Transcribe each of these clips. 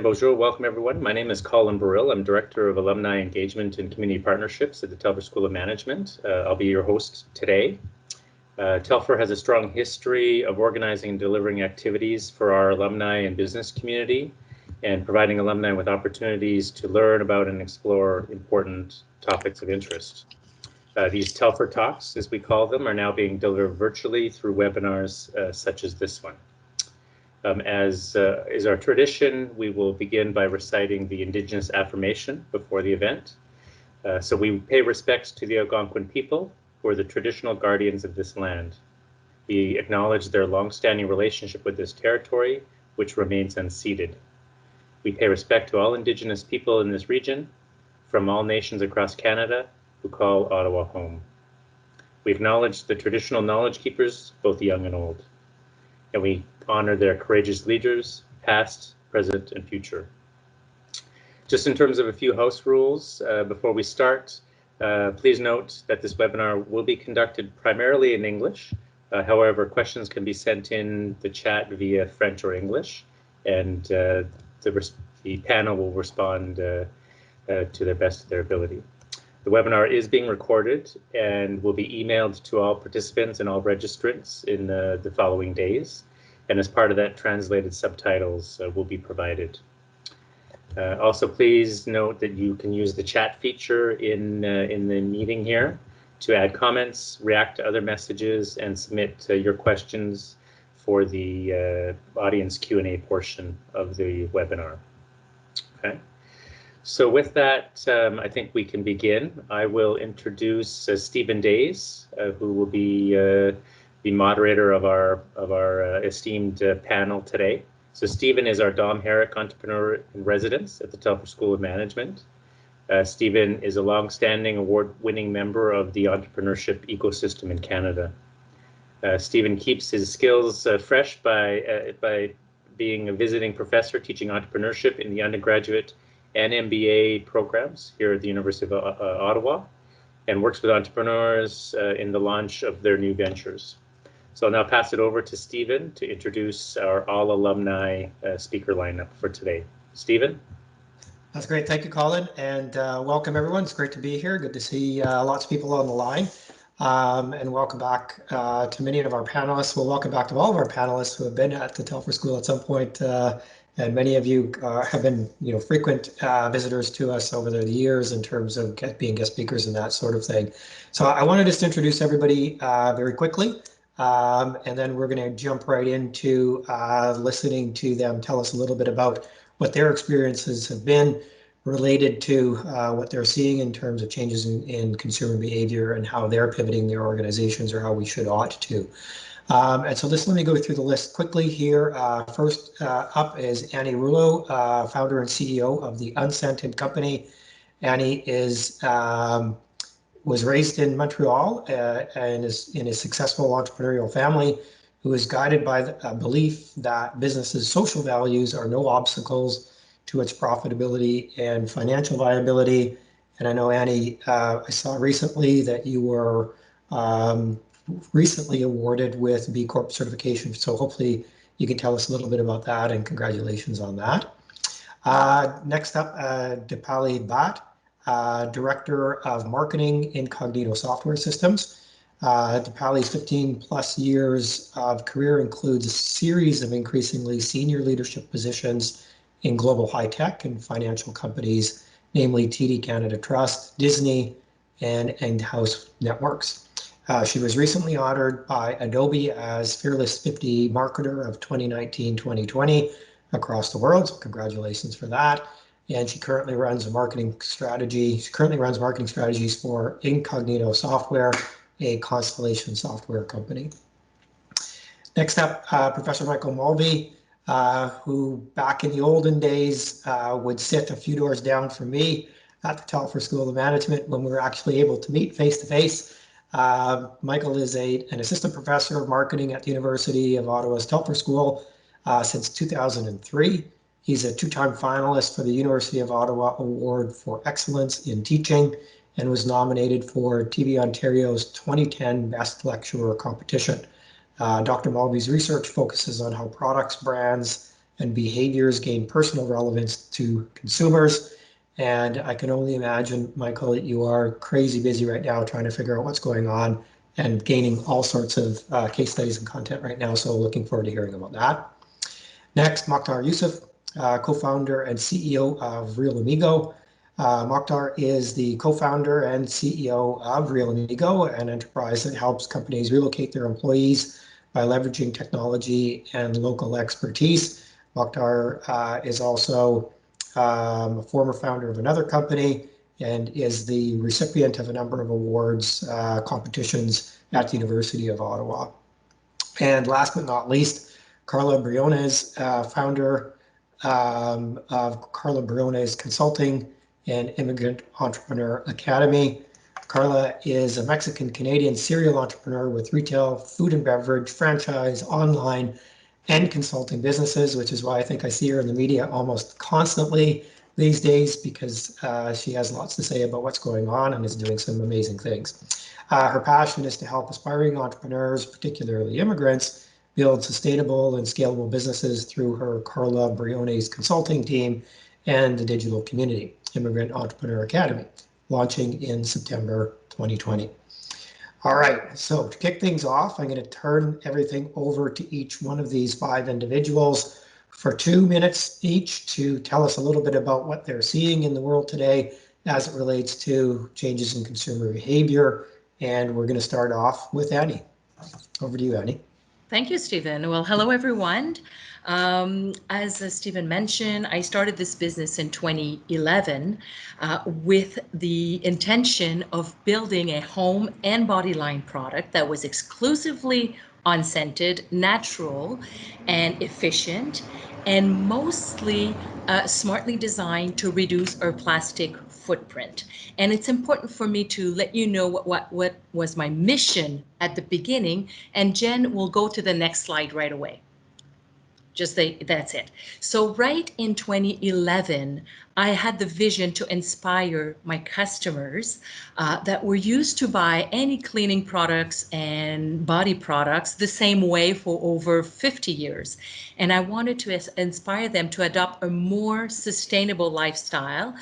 Bonjour, welcome everyone. My name is Colin Burrill. I'm Director of Alumni Engagement and Community Partnerships at the Telfer School of Management. I'll be your host today. Telfer has a strong history of organizing and delivering activities for our alumni and business community and providing alumni with opportunities to learn about and explore important topics of interest. These Telfer Talks, as we call them, are now being delivered virtually through webinars such as this one. As is our tradition, we will begin by reciting the Indigenous affirmation before the event. So we pay respects to the Algonquin people, who are the traditional guardians of this land. We acknowledge their long-standing relationship with this territory, which remains unceded. We pay respect to all Indigenous people in this region, from all nations across Canada, who call Ottawa home. We acknowledge the traditional knowledge keepers, both young and old, and we honor their courageous leaders, past, present, and future. Just in terms of a few house rules, before we start, please note that this webinar will be conducted primarily in English. However, questions can be sent in the chat via French or English, and the panel will respond to the best of their ability. The webinar is being recorded and will be emailed to all participants and all registrants in the following days. And as part of that, translated subtitles will be provided. Also, please note that you can use the chat feature in the meeting here to add comments, react to other messages, and submit your questions for the audience Q&A portion of the webinar. Okay. So with that, I think we can begin. I will introduce Stephen Days, who will be the moderator of our esteemed panel today. So Stephen is our Dom Herrick Entrepreneur in Residence at the Telfer School of Management. Stephen is a long-standing award-winning member of the entrepreneurship ecosystem in Canada. Stephen keeps his skills fresh by being a visiting professor teaching entrepreneurship in the undergraduate and MBA programs here at the University of Ottawa, and works with entrepreneurs in the launch of their new ventures. So I'll now pass it over to Stephen to introduce our all alumni speaker lineup for today. Stephen? That's great. Thank you, Colin, and welcome everyone. It's great to be here. Good to see lots of people on the line, and welcome back to many of our panelists. Well, welcome back to all of our panelists who have been at the Telfer School at some point. And many of you have been, frequent visitors to us over the years in terms of being guest speakers and that sort of thing. So I want to just introduce everybody very quickly, and then we're going to jump right into listening to them tell us a little bit about what their experiences have been related to what they're seeing in terms of changes in consumer behavior and how they're pivoting their organizations, or how we ought to. And so let me go through the list quickly here. First up is Annie Rouleau, founder and CEO of the Unscented Company. Annie was raised in Montreal and is in a successful entrepreneurial family who is guided by the belief that business's social values are no obstacles to its profitability and financial viability. And I know, Annie, I saw recently that you were recently awarded with B Corp certification. So hopefully you can tell us a little bit about that, and congratulations on that. Next up, Dipali Bhatt, Director of Marketing, Incognito Software Systems. Dipali's 15 plus years of career includes a series of increasingly senior leadership positions in global high tech and financial companies, namely TD Canada Trust, Disney, and Endhouse Networks. She was recently honored by Adobe as Fearless 50 Marketer of 2019-2020 across the world. So congratulations for that. And she currently runs marketing strategies for Incognito Software, a Constellation software company. Next up, Professor Michael Mulvey, who back in the olden days would sit a few doors down from me at the Telfer School of Management when we were actually able to meet face to face. Michael is an assistant professor of marketing at the University of Ottawa's Telfer School since 2003. He's a two-time finalist for the University of Ottawa Award for Excellence in Teaching and was nominated for TV Ontario's 2010 Best Lecturer competition. Dr. Mulvey's research focuses on how products, brands, and behaviors gain personal relevance to consumers. And I can only imagine, Michael, that you are crazy busy right now trying to figure out what's going on and gaining all sorts of case studies and content right now. So looking forward to hearing about that. Next, Mokhtar Yusuf, co-founder and CEO of Real Amigo. Mokhtar is the co-founder and CEO of Real Amigo, an enterprise that helps companies relocate their employees by leveraging technology and local expertise. Mokhtar is also a former founder of another company and is the recipient of a number of awards, competitions at the University of Ottawa. And last but not least, Carla Briones, founder of Carla Briones Consulting and Immigrant Entrepreneur Academy. Carla is a Mexican-Canadian serial entrepreneur with retail, food and beverage, franchise, online, and consulting businesses, which is why I think I see her in the media almost constantly these days, because she has lots to say about what's going on and is doing some amazing things. Her passion is to help aspiring entrepreneurs, particularly immigrants, build sustainable and scalable businesses through her Carla Briones consulting team and the digital community, Immigrant Entrepreneur Academy, launching in September 2020. All right, so to kick things off, I'm going to turn everything over to each one of these 5 individuals for 2 minutes each to tell us a little bit about what they're seeing in the world today as it relates to changes in consumer behavior. And we're going to start off with Annie. Over to you, Annie. Thank you, Stephen. Well, hello, everyone. As Stephen mentioned, I started this business in 2011 with the intention of building a home and body line product that was exclusively unscented, natural, and efficient, and mostly smartly designed to reduce our plastic footprint. And it's important for me to let you know what was my mission at the beginning, and Jen will go to the next slide right away. That's it. So right in 2011, I had the vision to inspire my customers that were used to buy any cleaning products and body products the same way for over 50 years. And I wanted to inspire them to adopt a more sustainable lifestyle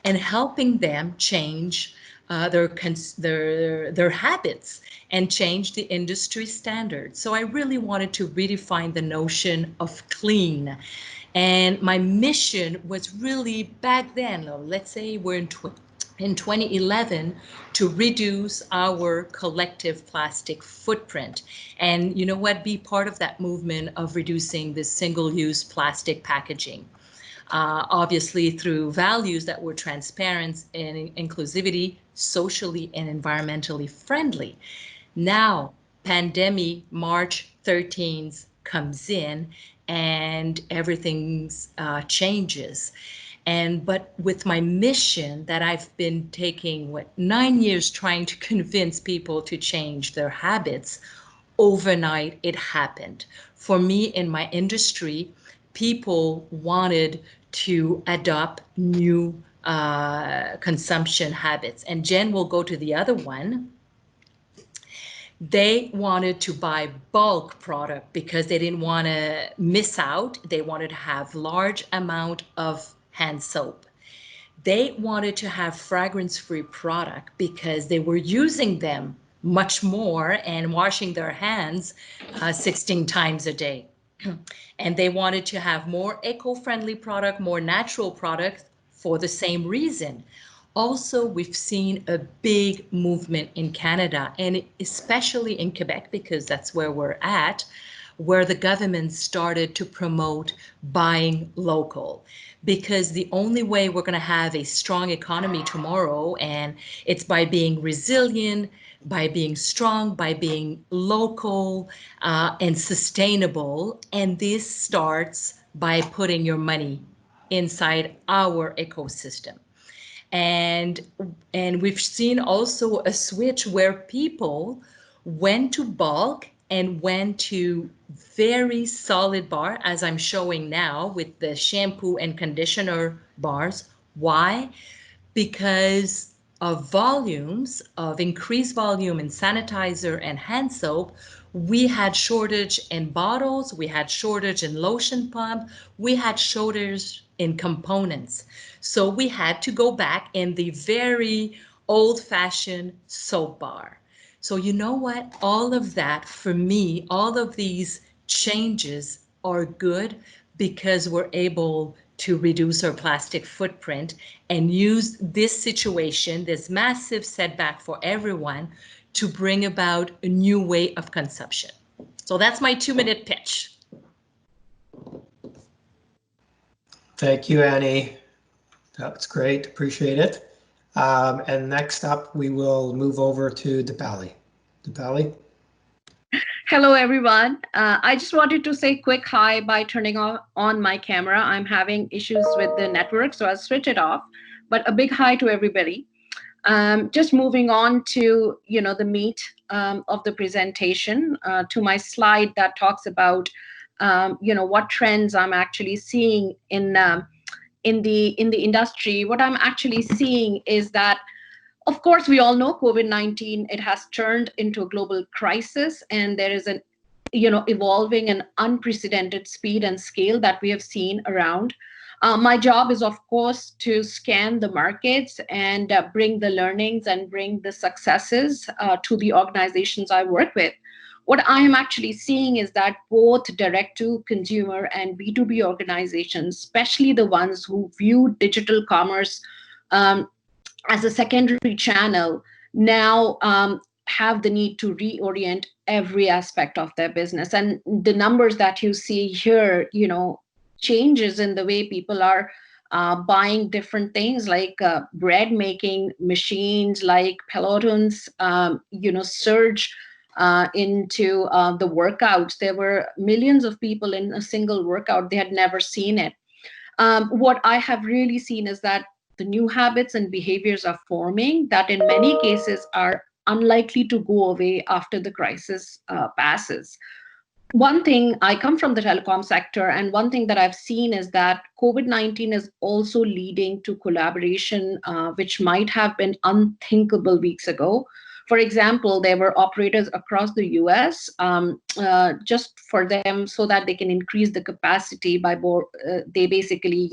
and helping them change their habits and change the industry standards. So I really wanted to redefine the notion of clean. And my mission was really back then, let's say we're in 2011, to reduce our collective plastic footprint. And you know what? Be part of that movement of reducing the single-use plastic packaging. Obviously through values that were transparent and inclusivity, socially and environmentally friendly. Now, pandemic March 13th comes in and everything changes. But with my mission that I've been taking 9 years trying to convince people to change their habits, overnight it happened. For me in my industry, people wanted to adopt new consumption habits. And Jen will go to the other one. They wanted to buy bulk product because they didn't want to miss out. They wanted to have large amount of hand soap. They wanted to have fragrance-free product because they were using them much more and washing their hands 16 times a day. And they wanted to have more eco-friendly product, more natural product for the same reason. Also, we've seen a big movement in Canada and especially in Quebec, because that's where we're at, where the government started to promote buying local. Because the only way we're going to have a strong economy tomorrow, and it's by being resilient, by being strong, by being local and sustainable. And this starts by putting your money inside our ecosystem. And we've seen also a switch where people went to bulk and went to very solid bar, as I'm showing now with the shampoo and conditioner bars. Why? Because of volumes, of increased volume in sanitizer and hand soap, We had shortage in bottles, we had shortage in lotion pump, we had shortage in components. So we had to go back in the very old-fashioned soap bar. So you know what? All of that, for me, all of these changes are good because we're able to reduce our plastic footprint and use this situation, this massive setback for everyone, to bring about a new way of consumption. So that's my 2-minute pitch. Thank you, Annie. That's great. Appreciate it. And next up, we will move over to Dipali. Dipali? Hello, everyone. I just wanted to say quick hi by turning on my camera. I'm having issues with the network, so I'll switch it off. But a big hi to everybody. Just moving on to the meat of the presentation, to my slide that talks about what trends I'm actually seeing in the industry. What I'm actually seeing is that, of course, we all know COVID-19, it has turned into a global crisis, and there is an evolving and unprecedented speed and scale that we have seen around. My job is, of course, to scan the markets and bring the learnings and bring the successes to the organizations I work with. What I am actually seeing is that both direct-to-consumer and B2B organizations, especially the ones who view digital commerce as a secondary channel, now have the need to reorient every aspect of their business. And the numbers that you see here, changes in the way people are buying different things like bread making machines, like pelotons, surge into the workouts. There were millions of people in a single workout. They had never seen it. What I have really seen is that the new habits and behaviors are forming that in many cases are unlikely to go away after the crisis passes. One thing, I come from the telecom sector, and one thing that I've seen is that COVID-19 is also leading to collaboration, which might have been unthinkable weeks ago. For example, there were operators across the US just for them so that they can increase the capacity by they basically,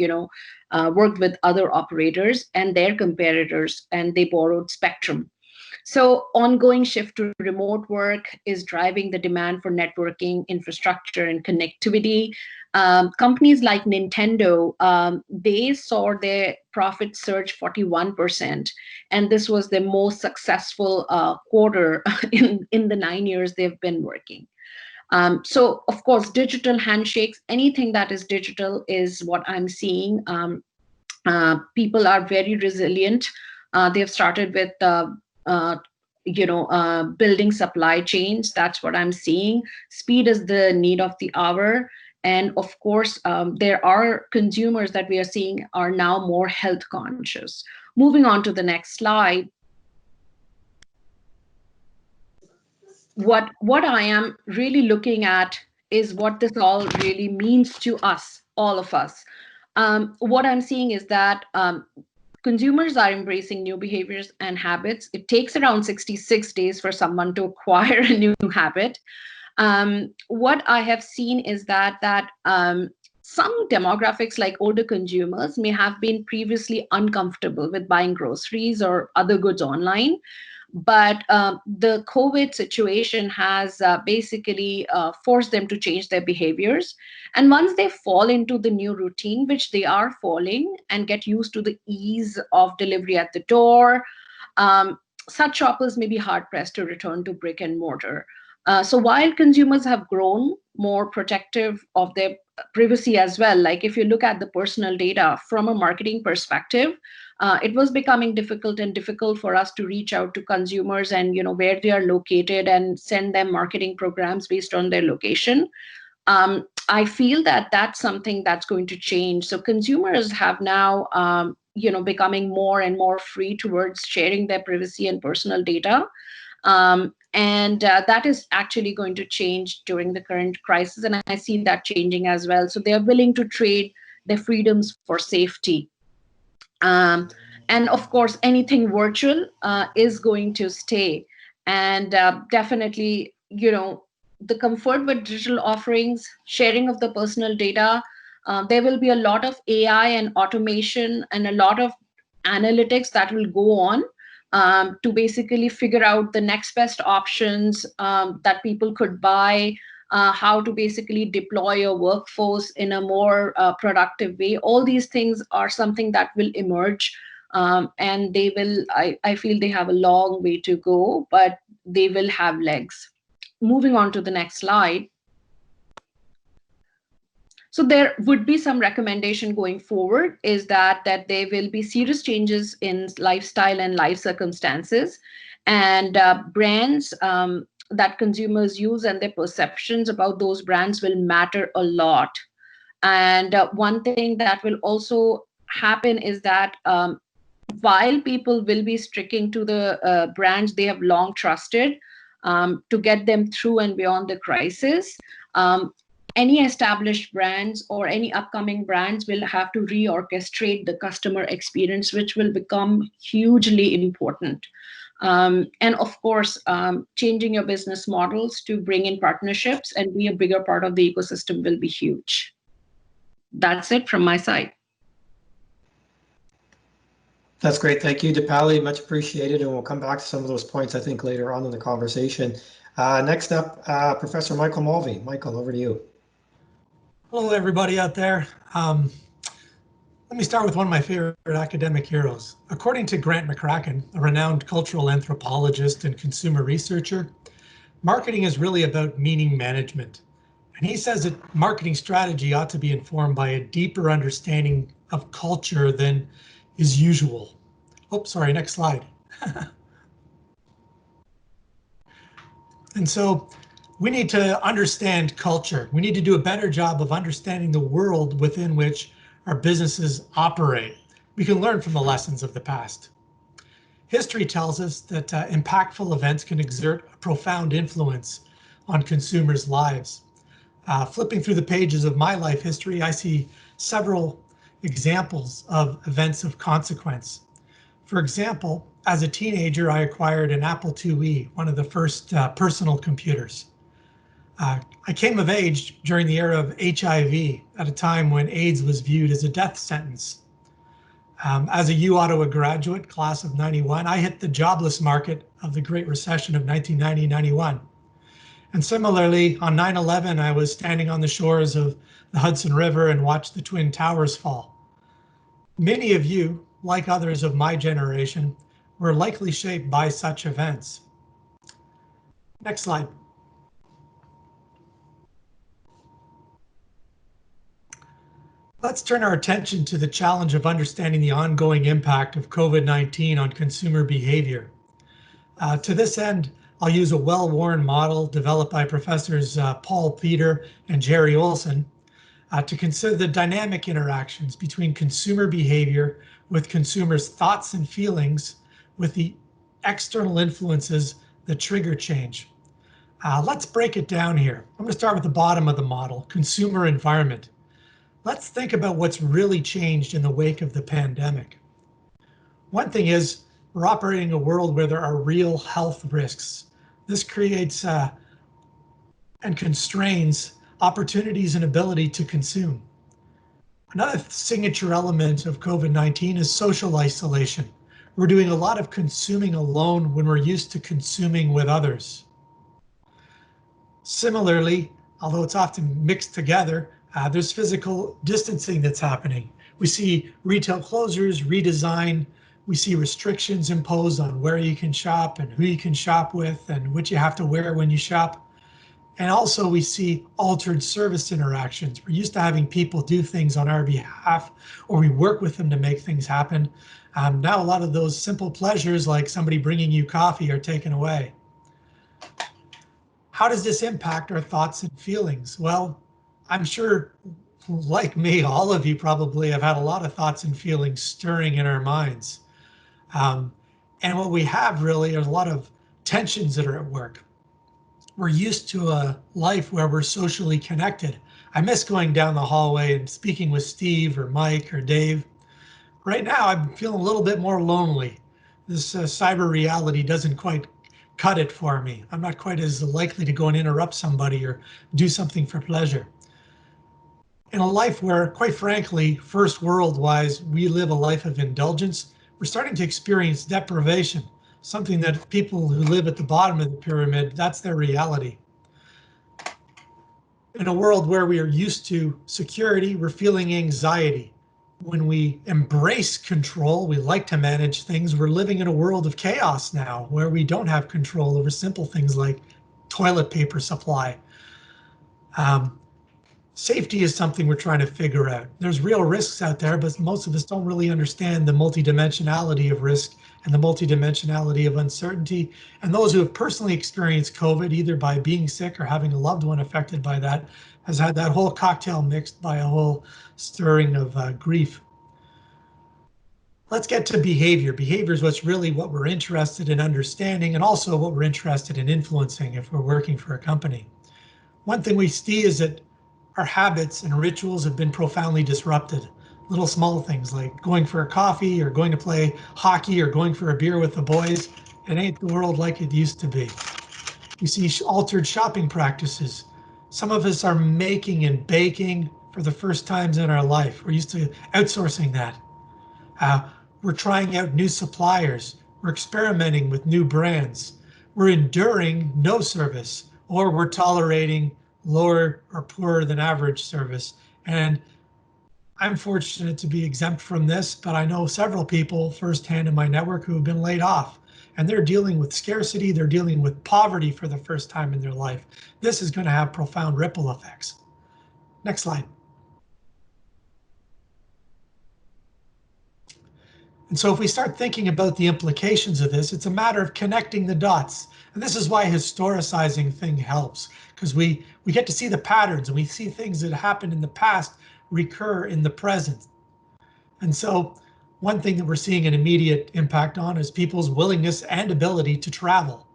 worked with other operators and their competitors, and they borrowed spectrum. So ongoing shift to remote work is driving the demand for networking, infrastructure, and connectivity. Companies like Nintendo, they saw their profits surge 41%. And this was the most successful quarter in the 9 years they've been working. So, of course, digital handshakes, anything that is digital is what I'm seeing. People are very resilient. They've started with building supply chains. That's what I'm seeing. Speed is the need of the hour. And of course, there are consumers that we are seeing are now more health conscious. Moving on to the next slide. What I am really looking at is what this all really means to us, all of us. What I'm seeing is that consumers are embracing new behaviors and habits. It takes around 66 days for someone to acquire a new habit. What I have seen is that some demographics, like older consumers, may have been previously uncomfortable with buying groceries or other goods online. But the COVID situation has basically forced them to change their behaviors. And once they fall into the new routine, which they are falling, and get used to the ease of delivery at the door, such shoppers may be hard-pressed to return to brick and mortar. So while consumers have grown more protective of their privacy as well, like if you look at the personal data from a marketing perspective, it was becoming difficult for us to reach out to consumers and where they are located and send them marketing programs based on their location. I feel that that's something that's going to change. So consumers have now becoming more and more free towards sharing their privacy and personal data. And that is actually going to change during the current crisis. And I see that changing as well. So they're willing to trade their freedoms for safety. And of course, anything virtual is going to stay. And definitely, the comfort with digital offerings, sharing of the personal data. There will be a lot of AI and automation and a lot of analytics that will go on to basically figure out the next best options that people could buy, how to basically deploy a workforce in a more productive way. All these things are something that will emerge, and they will, I feel they have a long way to go, but they will have legs. Moving on to the next slide. So there would be some recommendation going forward is that there will be serious changes in lifestyle and life circumstances, and brands that consumers use and their perceptions about those brands will matter a lot. And one thing that will also happen is that while people will be sticking to the brands they have long trusted to get them through and beyond the crisis, any established brands or any upcoming brands will have to reorchestrate the customer experience, which will become hugely important. And of course, changing your business models to bring in partnerships and be a bigger part of the ecosystem will be huge. That's it from my side. That's great. Thank you, Dipali. Much appreciated. And we'll come back to some of those points, I think, later on in the conversation. Next up, Professor Michael Mulvey. Michael, over to you. Hello, everybody out there. Let me start with one of my favorite academic heroes. According to Grant McCracken, a renowned cultural anthropologist and consumer researcher, marketing is really about meaning management. And he says that marketing strategy ought to be informed by a deeper understanding of culture than is usual. Oh, sorry, next slide. And so we need to understand culture. We need to do a better job of understanding the world within which our businesses operate. We can learn from the lessons of the past. History tells us that impactful events can exert a profound influence on consumers' lives. Flipping through the pages of my life history, I see several examples of events of consequence. For example, as a teenager, I acquired an Apple IIe, one of the first personal computers. I came of age during the era of HIV at a time when AIDS was viewed as a death sentence. As a uOttawa graduate, class of 91, I hit the jobless market of the Great Recession of 1990-91. And similarly, on 9/11, I was standing on the shores of the Hudson River and watched the Twin Towers fall. Many of you, like others of my generation, were likely shaped by such events. Next slide. Let's turn our attention to the challenge of understanding the ongoing impact of COVID-19 on consumer behavior. To this end, I'll use a well-worn model developed by Professors Paul Peter and Jerry Olson to consider the dynamic interactions between consumer behavior with consumers' thoughts and feelings with the external influences that trigger change. Let's break it down here. I'm going to start with the bottom of the model, consumer environment. Let's think about what's really changed in the wake of the pandemic. One thing is we're operating in a world where there are real health risks. This creates and constrains opportunities and ability to consume. Another signature element of COVID-19 is social isolation. We're doing a lot of consuming alone when we're used to consuming with others. Similarly, although it's often mixed together, there's physical distancing that's happening. We see retail closures, redesign. We see restrictions imposed on where you can shop and who you can shop with and what you have to wear when you shop. And also we see altered service interactions. We're used to having people do things on our behalf, or we work with them to make things happen. Now a lot of those simple pleasures like somebody bringing you coffee are taken away. How does this impact our thoughts and feelings? Well, I'm sure, like me, all of you probably have had a lot of thoughts and feelings stirring in our minds. And what we have really are a lot of tensions that are at work. We're used to a life where we're socially connected. I miss going down the hallway and speaking with Steve or Mike or Dave. Right now, I'm feeling a little bit more lonely. This cyber reality doesn't quite cut it for me. I'm not quite as likely to go and interrupt somebody or do something for pleasure. In a life where, quite frankly, first world-wise, we live a life of indulgence, we're starting to experience deprivation, something that people who live at the bottom of the pyramid, that's their reality. In a world where we are used to security, we're feeling anxiety. When we embrace control, we like to manage things, we're living in a world of chaos now, where we don't have control over simple things like toilet paper supply. Safety is something we're trying to figure out. There's real risks out there, but most of us don't really understand the multidimensionality of risk and the multidimensionality of uncertainty. And those who have personally experienced COVID, either by being sick or having a loved one affected by that, has had that whole cocktail mixed by a whole stirring of grief. Let's get to behavior. Behavior is what we're interested in understanding, and also what we're interested in influencing if we're working for a company. One thing we see is that our habits and rituals have been profoundly disrupted. Little small things like going for a coffee or going to play hockey or going for a beer with the boys. It ain't the world like it used to be. We see altered shopping practices. Some of us are making and baking for the first times in our life. We're used to outsourcing that. We're trying out new suppliers. We're experimenting with new brands. We're enduring no service, or we're tolerating lower or poorer than average service. And I'm fortunate to be exempt from this, but I know several people firsthand in my network who have been laid off, and they're dealing with scarcity, they're dealing with poverty for the first time in their life. This is going to have profound ripple effects. Next slide. And so if we start thinking about the implications of this, it's a matter of connecting the dots. And this is why historicizing thing helps, because we get to see the patterns, and we see things that happened in the past recur in the present. And so one thing that we're seeing an immediate impact on is people's willingness and ability to travel.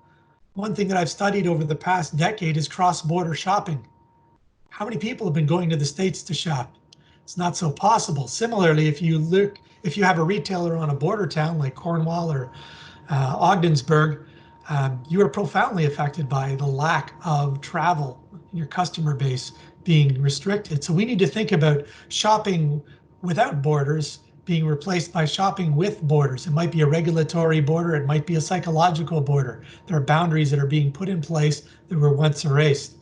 One thing that I've studied over the past decade is cross-border shopping. How many people have been going to the States to shop? It's not so possible. Similarly, if you have a retailer on a border town like Cornwall or Ogdensburg, you are profoundly affected by the lack of travel, your customer base being restricted. So we need to think about shopping without borders being replaced by shopping with borders. It might be a regulatory border, it might be a psychological border. There are boundaries that are being put in place that were once erased.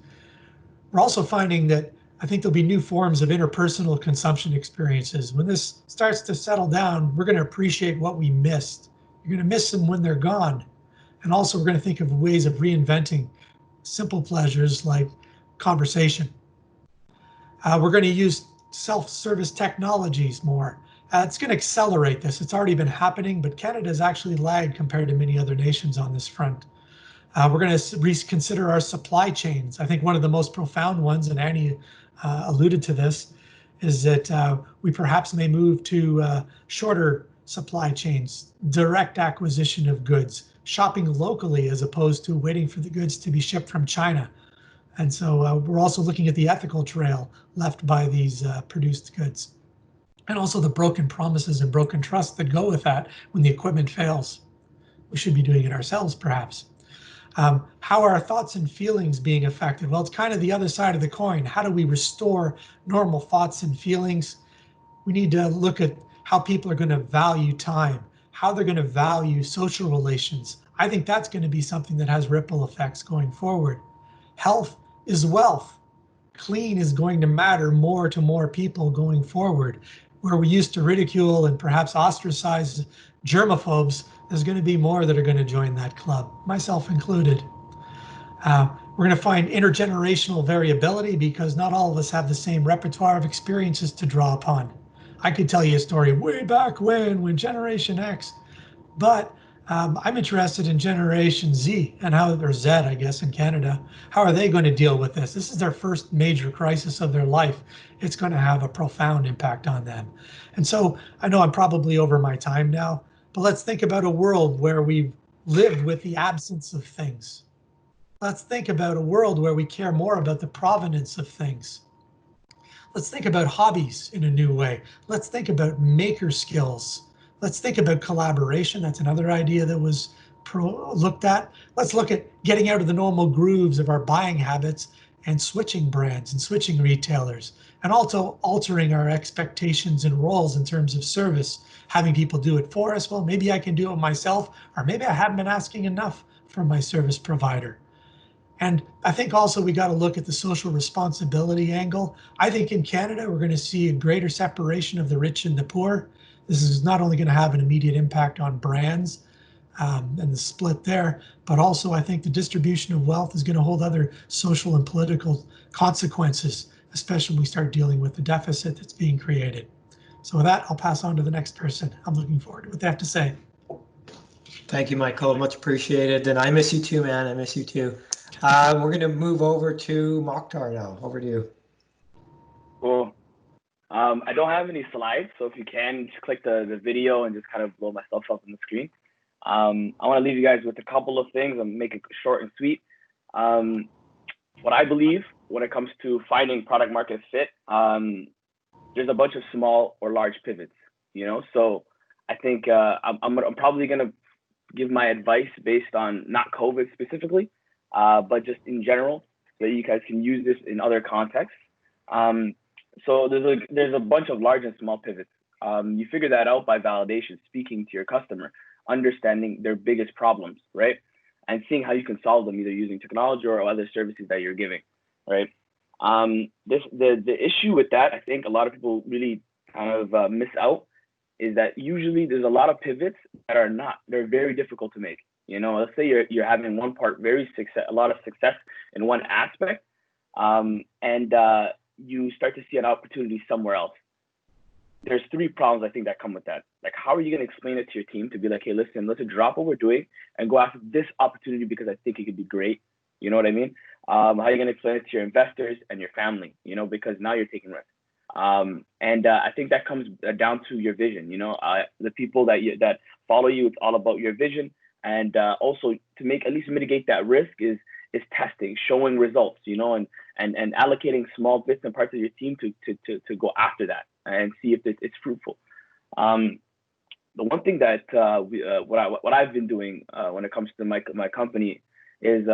We're also finding that I think there'll be new forms of interpersonal consumption experiences. When this starts to settle down, we're going to appreciate what we missed. You're going to miss them when they're gone. And also we're going to think of ways of reinventing simple pleasures like conversation. We're going to use self-service technologies more. It's going to accelerate this. It's already been happening, but Canada has actually lagged compared to many other nations on this front. We're going to reconsider our supply chains. I think one of the most profound ones, and Annie alluded to this, is that we perhaps may move to shorter supply chains, direct acquisition of goods, shopping locally as opposed to waiting for the goods to be shipped from China. And so we're also looking at the ethical trail left by these produced goods, and also the broken promises and broken trust that go with that when the equipment fails. We should be doing it ourselves, perhaps. How are our thoughts and feelings being affected? Well, it's kind of the other side of the coin. How do we restore normal thoughts and feelings? We need to look at how people are going to value time, how they're going to value social relations. I think that's going to be something that has ripple effects going forward. Health is wealth. Clean is going to matter more to more people going forward. Where we used to ridicule and perhaps ostracize germaphobes, there's going to be more that are going to join that club, myself included. We're going to find intergenerational variability because not all of us have the same repertoire of experiences to draw upon. I could tell you a story way back when Generation X, but I'm interested in Generation Z and how, or Z, I guess, in Canada. How are they going to deal with this? This is their first major crisis of their life. It's going to have a profound impact on them. And so I know I'm probably over my time now, but let's think about a world where we've lived with the absence of things. Let's think about a world where we care more about the provenance of things. Let's think about hobbies in a new way. Let's think about maker skills. Let's think about collaboration. That's another idea that was looked at. Let's look at getting out of the normal grooves of our buying habits and switching brands and switching retailers, and also altering our expectations and roles in terms of service, having people do it for us. Well, maybe I can do it myself, or maybe I haven't been asking enough from my service provider. And I think also we got to look at the social responsibility angle. I think in Canada, we're going to see a greater separation of the rich and the poor. This is not only going to have an immediate impact on brands and the split there, but also I think the distribution of wealth is going to hold other social and political consequences, especially when we start dealing with the deficit that's being created. So with that, I'll pass on to the next person. I'm looking forward to what they have to say. Thank you, Michael. Much appreciated. And I miss you too, man. I miss you too. We're going to move over to Mokhtar now. Over to you. Cool. I don't have any slides, so if you can, just click the video and just kind of blow myself up on the screen. I want to leave you guys with a couple of things. I'm make it short and sweet. What I believe when it comes to finding product market fit, there's a bunch of small or large pivots, you know? So I think I'm probably going to give my advice based on not COVID specifically, but just in general, so you guys can use this in other contexts. So there's a bunch of large and small pivots. You figure that out by validation, speaking to your customer, understanding their biggest problems, right? And seeing how you can solve them, either using technology or other services that you're giving, right? The issue with that, I think a lot of people really kind of miss out, is that usually there's a lot of pivots that are they're very difficult to make. You know, let's say you're having one part a lot of success in one aspect, and you start to see an opportunity somewhere else. There's 3 problems I think that come with that. Like, how are you going to explain it to your team to be like, hey, listen, let's drop what we're doing and go after this opportunity because I think it could be great. You know what I mean? How are you going to explain it to your investors and your family? You know, because now you're taking risks. And I think that comes down to your vision. You know, the people that follow you, it's all about your vision. And also to at least mitigate that risk is testing, showing results, you know, and allocating small bits and parts of your team to go after that and see if it's fruitful. The one thing that what I've been doing when it comes to my company is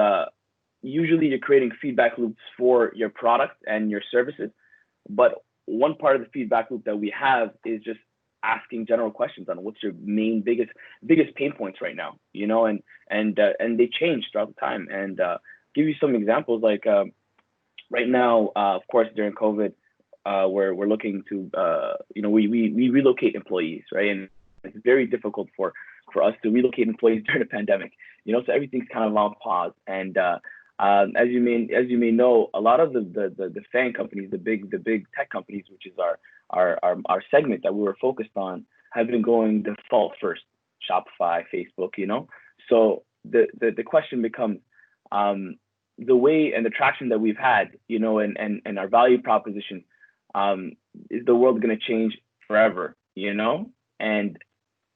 usually you're creating feedback loops for your product and your services, but one part of the feedback loop that we have is just asking general questions on what's your main biggest pain points right now, you know, and they change throughout the time. And give you some examples, like right now, of course, during COVID, we're looking to, you know, we relocate employees, right? And it's very difficult for us to relocate employees during the pandemic, you know, so everything's kind of on pause. And as you may know, a lot of the FAANG companies, the big tech companies, which is our segment that we were focused on, have been going default first, Shopify, Facebook, you know. So the question becomes, the way and the traction that we've had, you know, and our value proposition, is the world going to change forever, you know? And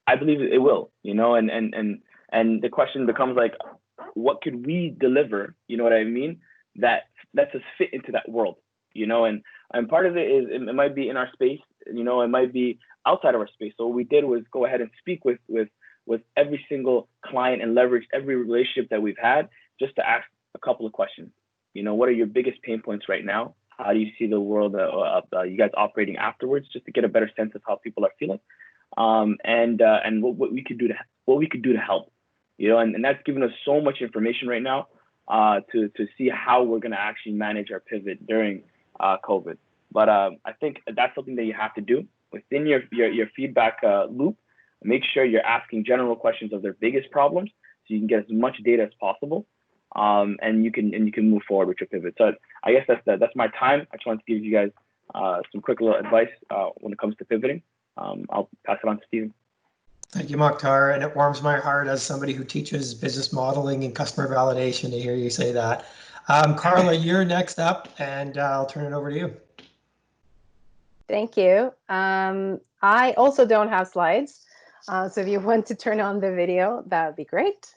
I believe it will, you know, and the question becomes like, what could we deliver, you know what I mean, that lets us fit into that world, you know? And part of it is, it might be in our space, you know, it might be outside of our space. So what we did was go ahead and speak with every single client and leverage every relationship that we've had just to ask a couple of questions. You know, what are your biggest pain points right now? How do you see the world of you guys operating afterwards, just to get a better sense of how people are feeling, and what we could do to help, you know, and that's given us so much information right now to see how we're going to actually manage our pivot during COVID. But I think that's something that you have to do within your feedback loop. Make sure you're asking general questions of their biggest problems, so you can get as much data as possible. And you can move forward with your pivot. So I guess that's my time. I just wanted to give you guys some quick little advice when it comes to pivoting. I'll pass it on to Steven. Thank you, Mokhtar. And it warms my heart as somebody who teaches business modeling and customer validation to hear you say that. Carla, you're next up, and I'll turn it over to you. Thank you. I also don't have slides. So if you want to turn on the video, that would be great.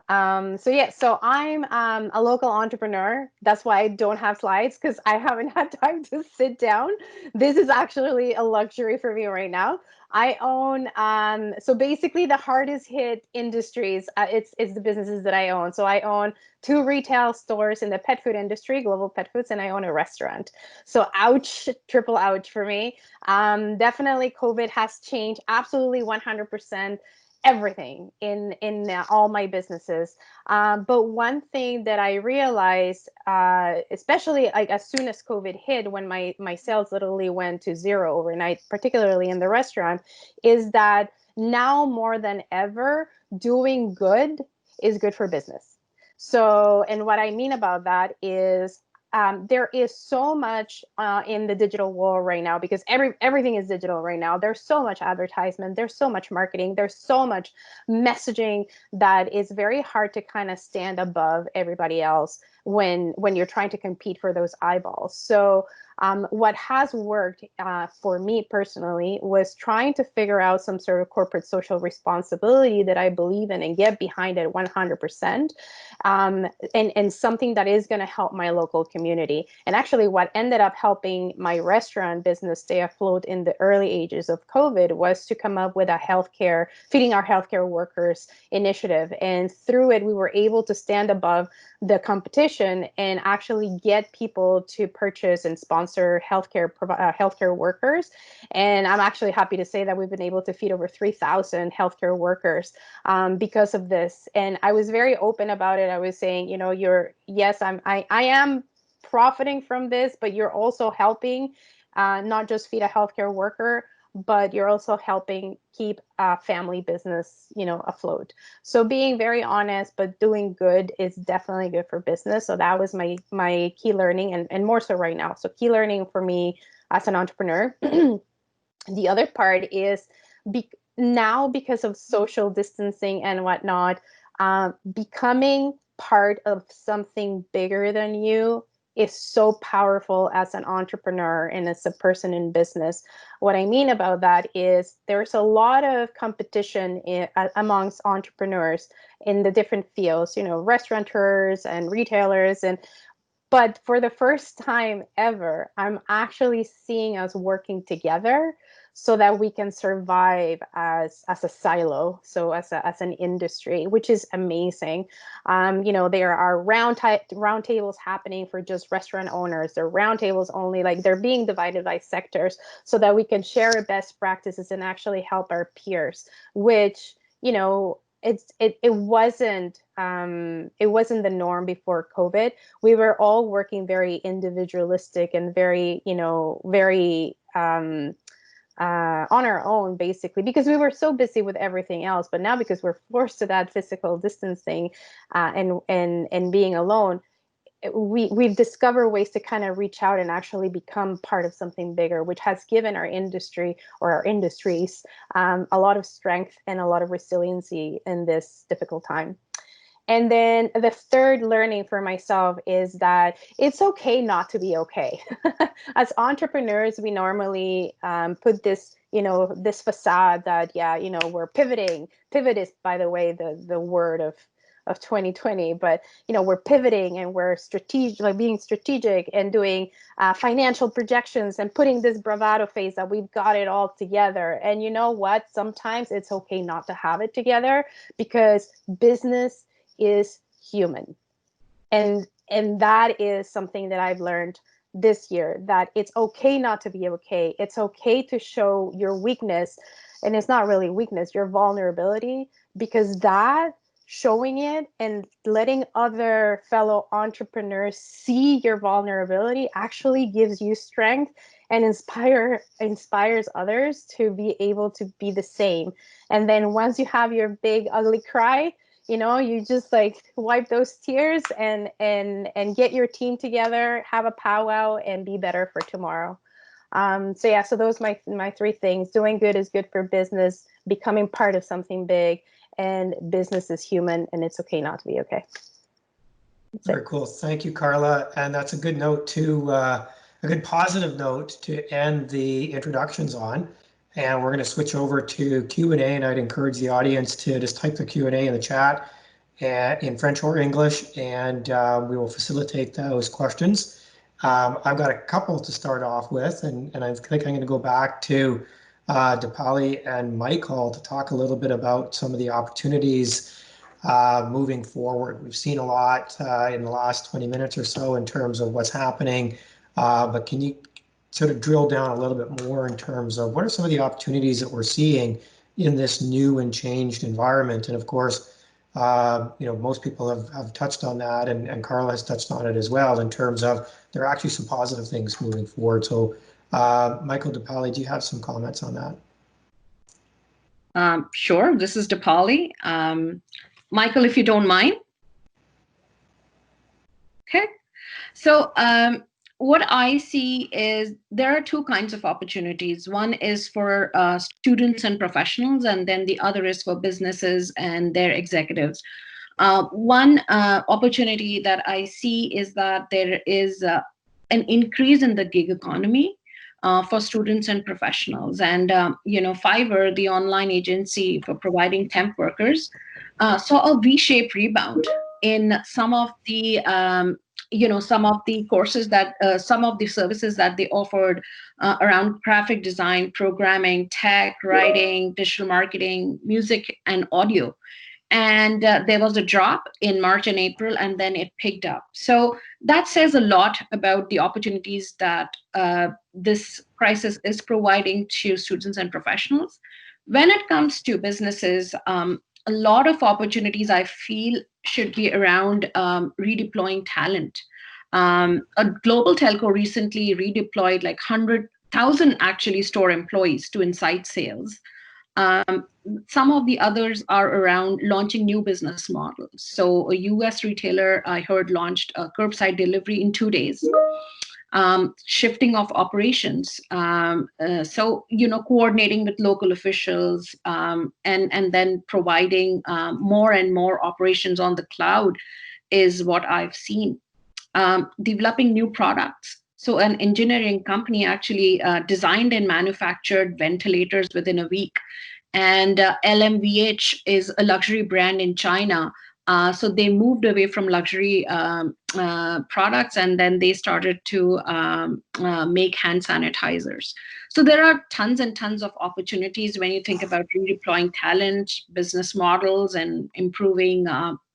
So I'm a local entrepreneur. That's why I don't have slides, because I haven't had time to sit down. This is actually a luxury for me right now. I own, so basically the hardest hit industries, it's the businesses that I own. So I own 2 retail stores in the pet food industry, Global Pet Foods, and I own a restaurant. So ouch, triple ouch for me. Definitely COVID has changed absolutely 100% everything in all my businesses. But one thing that I realized, especially like as soon as COVID hit, when my sales literally went to zero overnight, particularly in the restaurant, is that now more than ever, doing good is good for business. So, and what I mean about that is, there is so much in the digital world right now, because everything is digital right now. There's so much advertisement, there's so much marketing, there's so much messaging that is very hard to kind of stand above everybody else when you're trying to compete for those eyeballs. So what has worked for me personally was trying to figure out some sort of corporate social responsibility that I believe in and get behind it 100%, and something that is going to help my local community. And actually what ended up helping my restaurant business stay afloat in the early ages of COVID was to come up with a feeding our healthcare workers initiative. And through it, we were able to stand above the competition and actually get people to purchase and sponsor healthcare workers. And I'm actually happy to say that we've been able to feed over 3,000 healthcare workers because of this. And I was very open about it. I was saying, you know, I am profiting from this, but you're also helping not just feed a healthcare worker, but you're also helping keep a family business, you know, afloat. So being very honest, but doing good is definitely good for business. So that was my key learning, and more so right now. So key learning for me as an entrepreneur. The other part is now, because of social distancing and whatnot, becoming part of something bigger than you is so powerful as an entrepreneur and as a person in business. What I mean about that is there's a lot of competition amongst entrepreneurs in the different fields, you know, restaurateurs and retailers. But for the first time ever, I'm actually seeing us working together so that we can survive as a silo, so as an industry, which is amazing. You know, there are round tables happening for just restaurant owners. There are round tables only, like they're being divided by sectors so that we can share best practices and actually help our peers, which, you know, it wasn't the norm before COVID. We were all working very individualistic and very, you know, very on our own, basically, because we were so busy with everything else. But now, because we're forced to that physical distancing and being alone, we've discovered ways to kind of reach out and actually become part of something bigger, which has given our industry or our industries a lot of strength and a lot of resiliency in this difficult time. And then the third learning for myself is that it's okay not to be okay. As entrepreneurs, we normally put this, you know, this facade that, yeah, you know, we're pivoting. Pivot is, by the way, the word of 2020, but, you know, we're pivoting and we're strategic, like being strategic and doing financial projections and putting this bravado face that we've got it all together. And you know what? Sometimes it's okay not to have it together, because business is human. And that is something that I've learned this year, that it's okay not to be okay. It's okay to show your weakness. And it's not really weakness, your vulnerability, because that showing it and letting other fellow entrepreneurs see your vulnerability actually gives you strength and inspires others to be able to be the same. And then once you have your big ugly cry, you know, you just like wipe those tears and get your team together, have a powwow, and be better for tomorrow. So yeah, so those are my three things. Doing good is good for business, becoming part of something big, and business is human, and it's okay not to be okay. Very cool. Thank you, Carla. And that's a good note to, a good positive note to end the introductions on. And we're going to switch over to Q&A, and I'd encourage the audience to just type the Q&A in the chat, in French or English, and we will facilitate those questions. I've got a couple to start off with, and I think I'm going to go back to Dipali and Michael to talk a little bit about some of the opportunities moving forward. We've seen a lot in the last 20 minutes or so in terms of what's happening, but can you sort of drill down a little bit more in terms of what are some of the opportunities that we're seeing in this new and changed environment? And of course, most people have touched on that, and Carla has touched on it as well, in terms of there are actually some positive things moving forward. So Michael, Dipali, do you have some comments on that? Sure, this is Dipali. Michael, if you don't mind. Okay, so what I see is there are two kinds of opportunities. One is for students and professionals, and then the other is for businesses and their executives. One opportunity that I see is that there is an increase in the gig economy for students and professionals. And, Fiverr, the online agency for providing temp workers, saw a V-shaped rebound in some of the some of the courses that some of the services that they offered around graphic design, programming, tech, writing, digital marketing, music, and audio. And there was a drop in March and April, and then it picked up. So that says a lot about the opportunities that this crisis is providing to students and professionals. When it comes to businesses, a lot of opportunities I feel should be around redeploying talent. A global telco recently redeployed like 100,000 actually store employees to inside sales. Some of the others are around launching new business models. So a US retailer I heard launched a curbside delivery in 2 days. Shifting of operations, coordinating with local officials, and then providing more and more operations on the cloud is what I've seen. Developing new products. So an engineering company actually designed and manufactured ventilators within a week. And LMVH is a luxury brand in China. So they moved away from luxury products, and then they started to make hand sanitizers. So there are tons and tons of opportunities when you think about redeploying talent, business models, and improving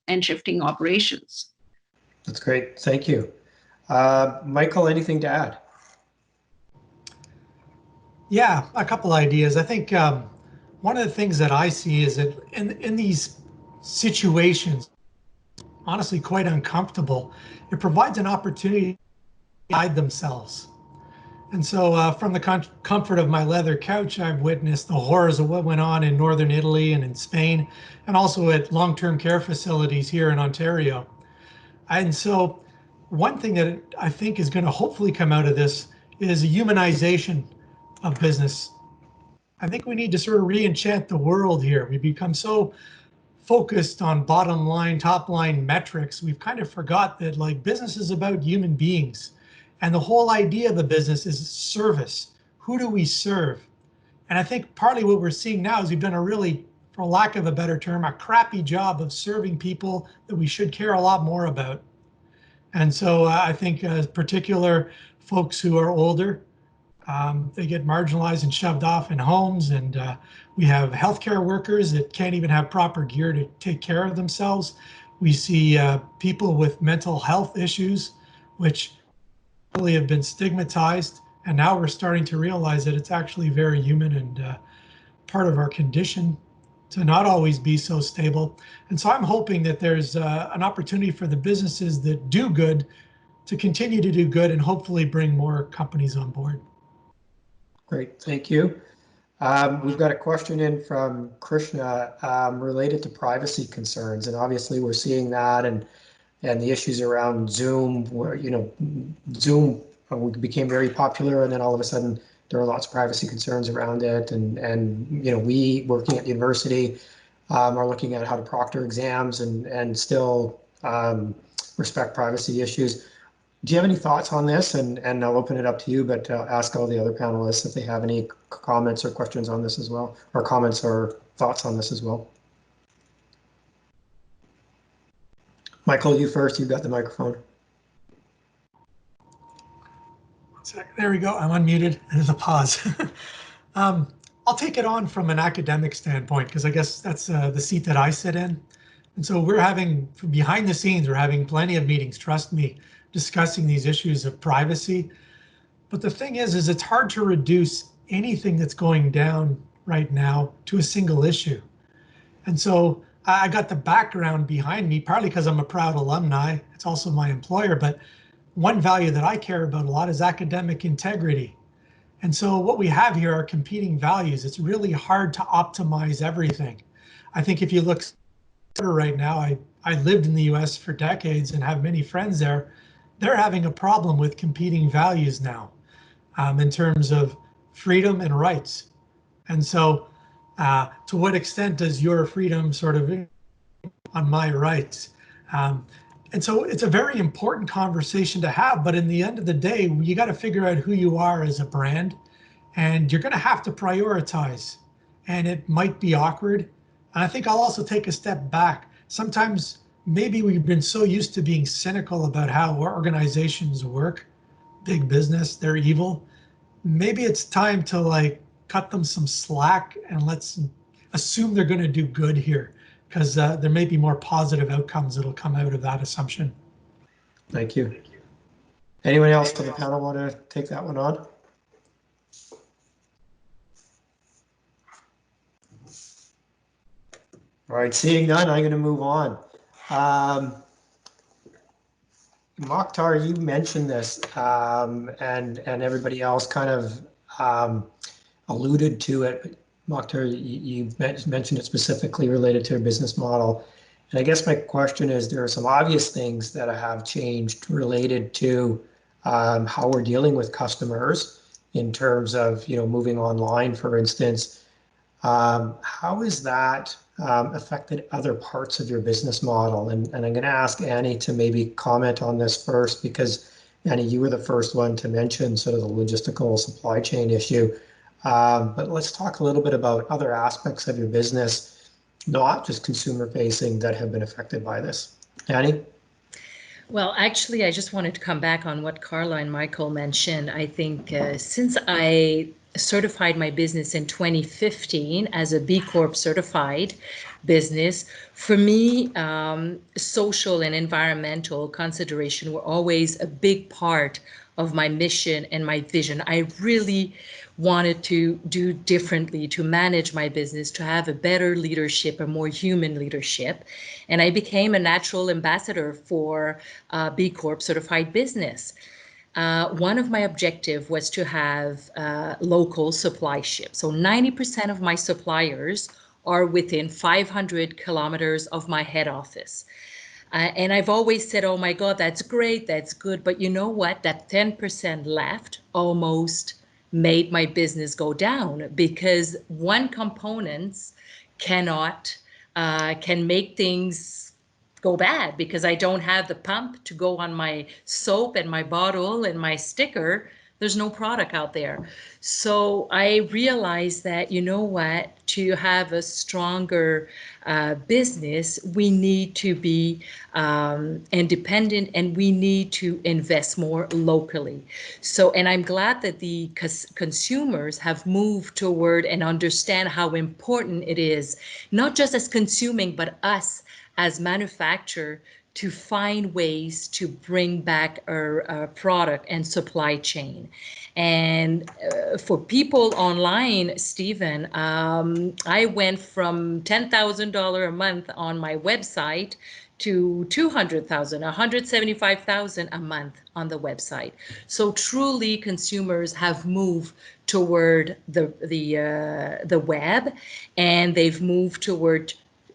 and shifting operations. That's great. Thank you. Michael, anything to add? Yeah, a couple ideas. I think one of the things that I see is that in these situations, honestly quite uncomfortable, it provides an opportunity to guide themselves. And so from the comfort of my leather couch, I've witnessed the horrors of what went on in northern Italy and in Spain, and also at long-term care facilities here in Ontario. And so one thing that I think is going to hopefully come out of this is a humanization of business. I think we need to sort of re-enchant the world here. We become so focused on bottom line, top line metrics. We've kind of forgot that like business is about human beings. And the whole idea of the business is service. Who do we serve? And I think partly what we're seeing now is we've done a really, for lack of a better term, a crappy job of serving people that we should care a lot more about. And so I think particular folks who are older, they get marginalized and shoved off in homes, and we have healthcare workers that can't even have proper gear to take care of themselves. We see people with mental health issues, which really have been stigmatized, and now we're starting to realize that it's actually very human and part of our condition to not always be so stable. And so I'm hoping that there's an opportunity for the businesses that do good to continue to do good and hopefully bring more companies on board. Great, thank you. We've got a question in from Krishna related to privacy concerns, and obviously we're seeing that and the issues around Zoom, where Zoom became very popular, and then all of a sudden there are lots of privacy concerns around it, and we working at the university are looking at how to proctor exams and still respect privacy issues. Do you have any thoughts on this? And I'll open it up to you, but ask all the other panelists if they have any comments or questions on this as well, or comments or thoughts on this as well. Michael, you first. You've got the microphone. There we go. I'm unmuted. There's a pause. I'll take it on from an academic standpoint, because I guess that's the seat that I sit in. And so we're having, behind the scenes, we're having plenty of meetings, trust me, discussing these issues of privacy. But the thing is it's hard to reduce anything that's going down right now to a single issue. And so I got the background behind me, partly because I'm a proud alumni. It's also my employer, but one value that I care about a lot is academic integrity. And so what we have here are competing values. It's really hard to optimize everything. I think if you look right now, I lived in the US for decades and have many friends there. They're having a problem with competing values now in terms of freedom and rights. And so to what extent does your freedom sort of on my rights? And so it's a very important conversation to have, but in the end of the day, you got to figure out who you are as a brand, and you're going to have to prioritize, and it might be awkward. And I think I'll also take a step back. Sometimes maybe we've been so used to being cynical about how organizations work, big business, they're evil. Maybe it's time to like cut them some slack and let's assume they're going to do good here, because there may be more positive outcomes that'll come out of that assumption. Thank you. Anyone else on the panel want to take that one on? All right, seeing none, I'm going to move on. Mokhtar, you mentioned this, and everybody else kind of alluded to it. Mokhtar, you mentioned it specifically related to a business model. And I guess my question is, there are some obvious things that have changed related to how we're dealing with customers in terms of, moving online, for instance. How has that affected other parts of your business model? And I'm going to ask Annie to maybe comment on this first, because Annie, you were the first one to mention sort of the logistical supply chain issue. But let's talk a little bit about other aspects of your business, not just consumer facing, that have been affected by this. Annie? Well, actually, I just wanted to come back on what Carla and Michael mentioned. I think since I certified my business in 2015 as a B Corp certified business, for me, social and environmental consideration were always a big part of my mission and my vision. I really wanted to do differently, to manage my business, to have a better leadership, a more human leadership. And I became a natural ambassador for B Corp certified business. One of my objectives was to have local supply ships. So 90% of my suppliers are within 500 kilometers of my head office. And I've always said, oh my God, that's great, that's good. But you know what? That 10% left almost made my business go down, because one component can make things go bad, because I don't have the pump to go on my soap and my bottle and my sticker. There's no product out there. So I realized that, you know what, to have a stronger business, we need to be independent, and we need to invest more locally. So, and I'm glad that the consumers have moved toward and understand how important it is, not just as consuming, but us as manufacturer, to find ways to bring back our product and supply chain. And for people online, Stephen, I went from $10,000 a month on my website to $200,000, $175,000 a month on the website. So truly, consumers have moved toward the web, and they've moved toward,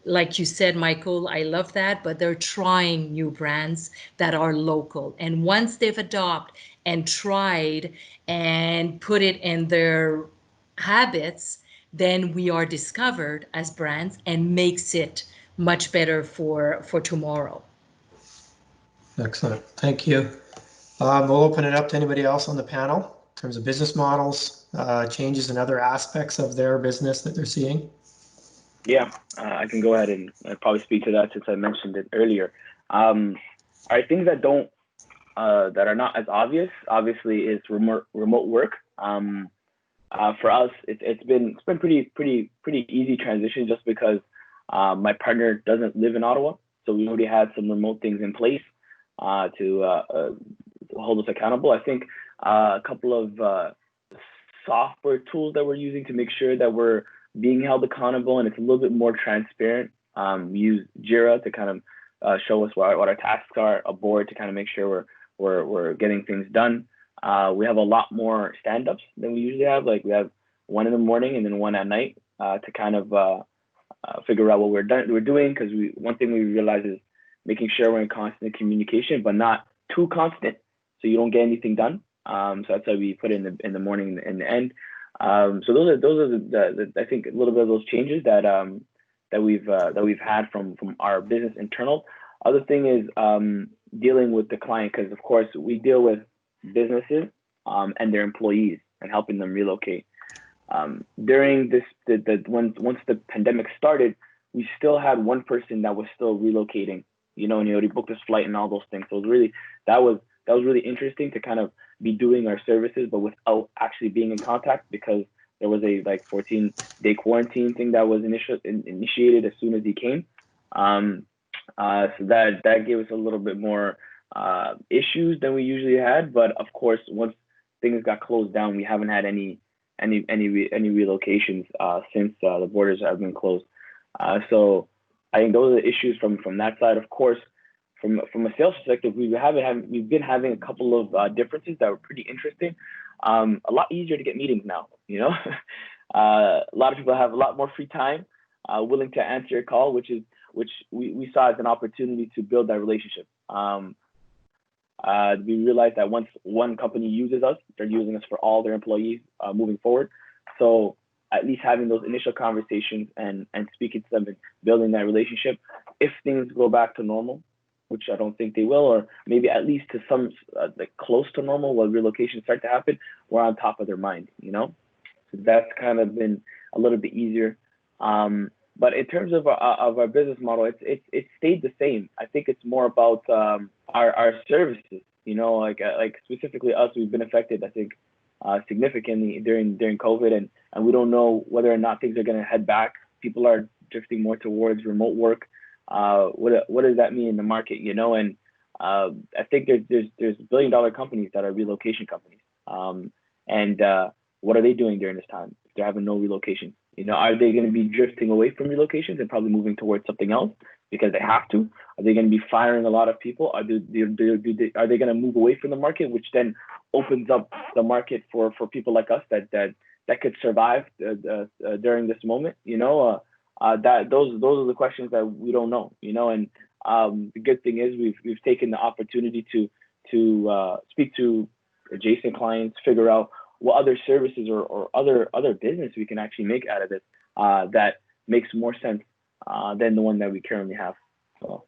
like you said, Michael, I love that, but they're trying new brands that are local. And once they've adopted and tried and put it in their habits, then we are discovered as brands and makes it much better for tomorrow. Excellent. Thank you. We'll open it up to anybody else on the panel in terms of business models, changes in other aspects of their business that they're seeing. Yeah, I can go ahead and probably speak to that, since I mentioned it earlier. Are things that don't that are not as obvious. Obviously, is remote work. For us, it's been pretty easy transition just because my partner doesn't live in Ottawa, so we already had some remote things in place to hold us accountable. I think a couple of software tools that we're using to make sure that we're being held accountable and it's a little bit more transparent. We use Jira to kind of show us what our tasks are, a board to kind of make sure we're getting things done. We have a lot more stand-ups than we usually have. Like we have one in the morning and then one at night to kind of figure out what we're doing. Because one thing we realize is making sure we're in constant communication, but not too constant, so you don't get anything done. So that's why we put it in the morning and the end. So those are the I think a little bit of those changes that we've had from our business internal. Other thing is dealing with the client, because of course we deal with businesses and their employees and helping them relocate. During this, once the pandemic started, we still had one person that was still relocating, and he already booked his flight and all those things. So it was really, that was really interesting to kind of be doing our services, but without actually being in contact, because there was a 14-day quarantine thing that was initiated as soon as he came. So that gave us a little bit more issues than we usually had. But of course, once things got closed down, we haven't had any relocations since the borders have been closed. So I think those are the issues from that side. Of course, from a sales perspective, we've been having a couple of differences that were pretty interesting. A lot easier to get meetings now. A lot of people have a lot more free time, willing to answer your call, which we saw as an opportunity to build that relationship. We realized that once one company uses us, they're using us for all their employees moving forward. So at least having those initial conversations and speaking to them and building that relationship, if things go back to normal, which I don't think they will, or maybe at least to some close to normal when relocations start to happen, we're on top of their mind, So that's kind of been a little bit easier. But in terms of our business model, it stayed the same. I think it's more about our services. Like specifically us, we've been affected, I think, significantly during COVID, and we don't know whether or not things are going to head back. People are drifting more towards remote work. What does that mean in the market? And I think there's billion-dollar companies that are relocation companies. And what are they doing during this time if they're having no relocation? Are they going to be drifting away from relocations and probably moving towards something else because they have to? Are they going to be firing a lot of people? Are they going to move away from the market, which then opens up the market for people like us that could survive during this moment? Those are the questions that we don't know. And the good thing is we've taken the opportunity to speak to adjacent clients, figure out what other services or other business we can actually make out of this that makes more sense than the one that we currently have. So.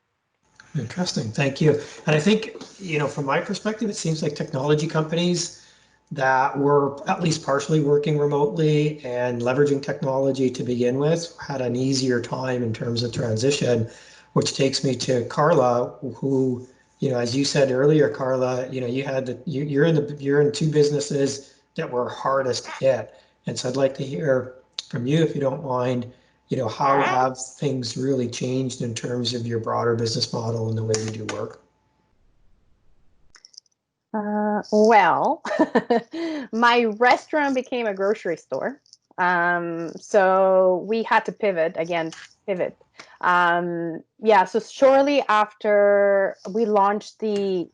Interesting, thank you. And I think, from my perspective, it seems like technology companies that were at least partially working remotely and leveraging technology to begin with had an easier time in terms of transition, which takes me to Carla, who, as you said earlier, Carla, you're in two businesses that were hardest hit. And so I'd like to hear from you, if you don't mind, how have things really changed in terms of your broader business model and the way you do work? Well, my restaurant became a grocery store. So we had to pivot. So shortly after we launched the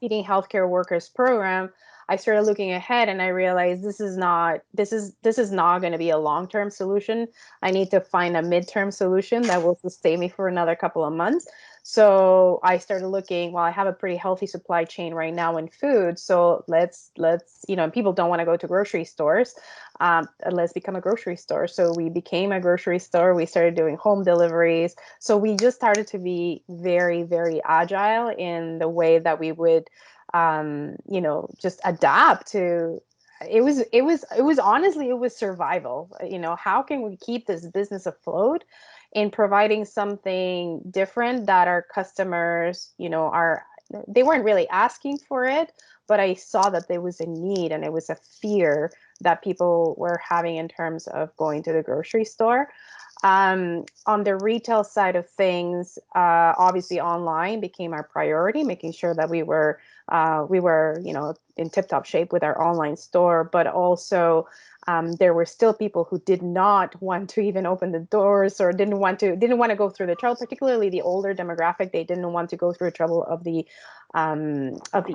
Feeding Healthcare Workers program, I started looking ahead and I realized this is not going to be a long-term solution. I need to find a midterm solution that will sustain me for another couple of months. So I started looking, well, I have a pretty healthy supply chain right now in food. So let's people don't want to go to grocery stores. Let's become a grocery store. So we became a grocery store. We started doing home deliveries. So we just started to be very, very agile in the way that we would, just adapt to. It was honestly, it was survival. How can we keep this business afloat? in providing something different that our customers, they weren't really asking for it, but I saw that there was a need and it was a fear that people were having in terms of going to the grocery store. On the retail side of things, obviously online became our priority, making sure that we were in tip-top shape with our online store, but also there were still people who did not want to even open the doors or didn't want to go through the trouble, particularly the older demographic. They didn't want to go through the trouble of the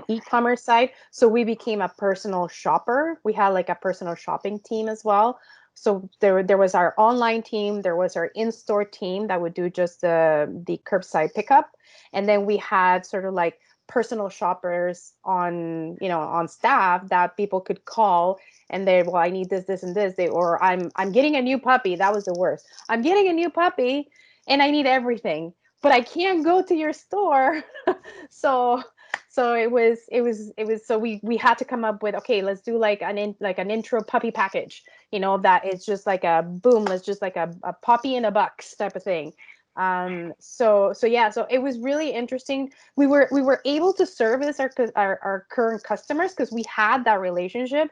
e-commerce side. So we became a personal shopper. We had like a personal shopping team as well. So there was our online team, there was our in-store team that would do just the curbside pickup, and then we had sort of like personal shoppers on staff that people could call and I need this and this. Or I'm getting a new puppy. That was the worst. I'm getting a new puppy and I need everything, but I can't go to your store. So it was so we had to come up with, okay, let's do like an intro puppy package, that is just like a boom, let's just like a puppy in a box type of thing. So it was really interesting. We were able to service our current customers because we had that relationship,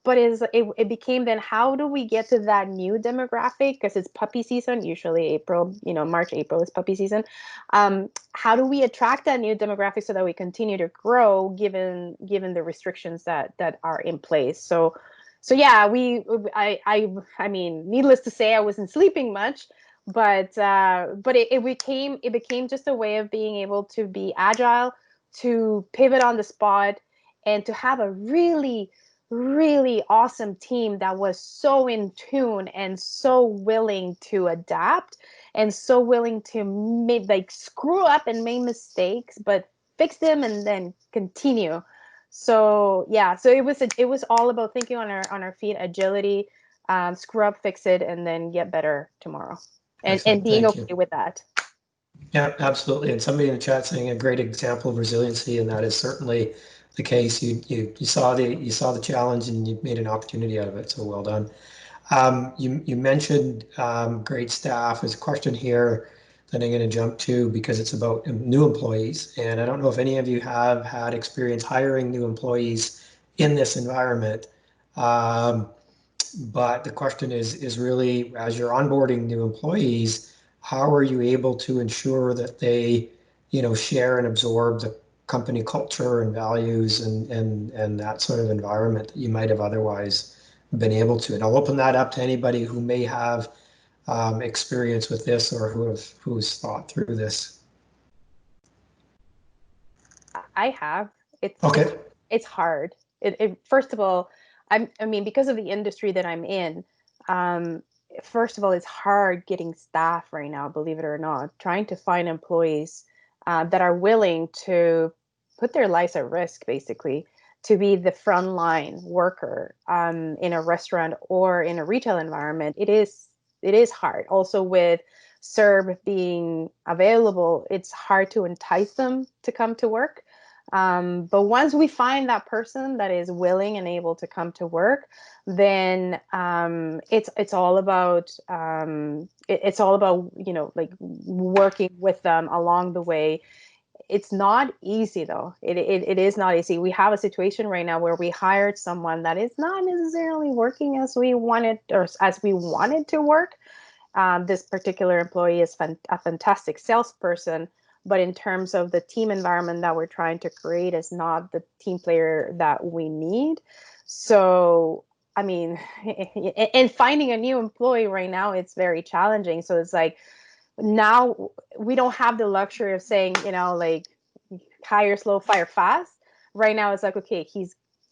but it became then, how do we get to that new demographic? Because it's puppy season, usually April, March, April is puppy season. How do we attract that new demographic so that we continue to grow given the restrictions that are in place? So yeah, I mean, needless to say, I wasn't sleeping much, but it became just a way of being able to be agile, to pivot on the spot, and to have a really, really awesome team that was so in tune and so willing to adapt and so willing to screw up and make mistakes, but fix them and then continue. So yeah, so it was all about thinking on our feet, agility, screw up, fix it, and then get better tomorrow, and being okay with that. Yeah, absolutely. And somebody in the chat saying a great example of resiliency, and that is certainly the case. You saw the challenge and you made an opportunity out of it. So well done. You mentioned great staff. There's a question here that I'm going to jump to because it's about new employees. And I don't know if any of you have had experience hiring new employees in this environment. But the question is really, as you're onboarding new employees, how are you able to ensure that they, share and absorb the company culture and values and that sort of environment that you might have otherwise been able to? And I'll open that up to anybody who may have experience with this or who's thought through this. I have. Okay. It's hard. First of all, I mean, because of the industry that I'm in, first of all, it's hard getting staff right now, believe it or not, trying to find employees that are willing to put their lives at risk, basically, to be the frontline worker in a restaurant or in a retail environment. It is hard. Also, with CERB being available, it's hard to entice them to come to work. But once we find that person that is willing and able to come to work, then it's all about like working with them along the way. It's not easy though. It is not easy. We have a situation right now where we hired someone that is not necessarily working as we wanted to work. This particular employee is a fantastic salesperson, but in terms of the team environment that we're trying to create, is not the team player that we need. So, I mean, and finding a new employee right now, it's very challenging. So it's like, now we don't have the luxury of saying, like, hire slow, fire fast. Right now it's like, okay,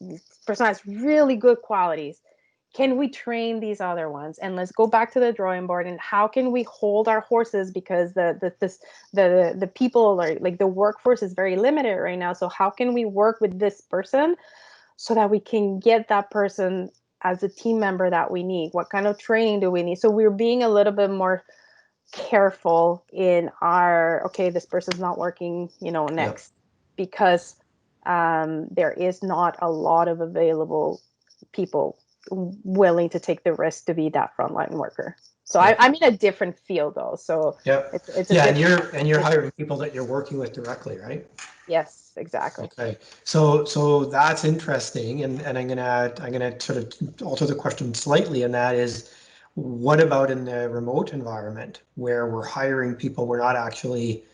this person has really good qualities. Can we train these other ones? And let's go back to the drawing board. And how can we hold our horses? Because the people are like, the workforce is very limited right now. So how can we work with this person so that we can get that person as a team member that we need? What kind of training do we need? So we're being a little bit more careful in okay, this person's not working, next, because there is not a lot of available people willing to take the risk to be that frontline worker. So I'm in a different field though. So yeah, it's yeah, and you're hiring people that you're working with directly, right? Yes, exactly. Okay, so that's interesting, and I'm gonna sort of alter the question slightly, and that is, what about in the remote environment where we're hiring people, we're not actually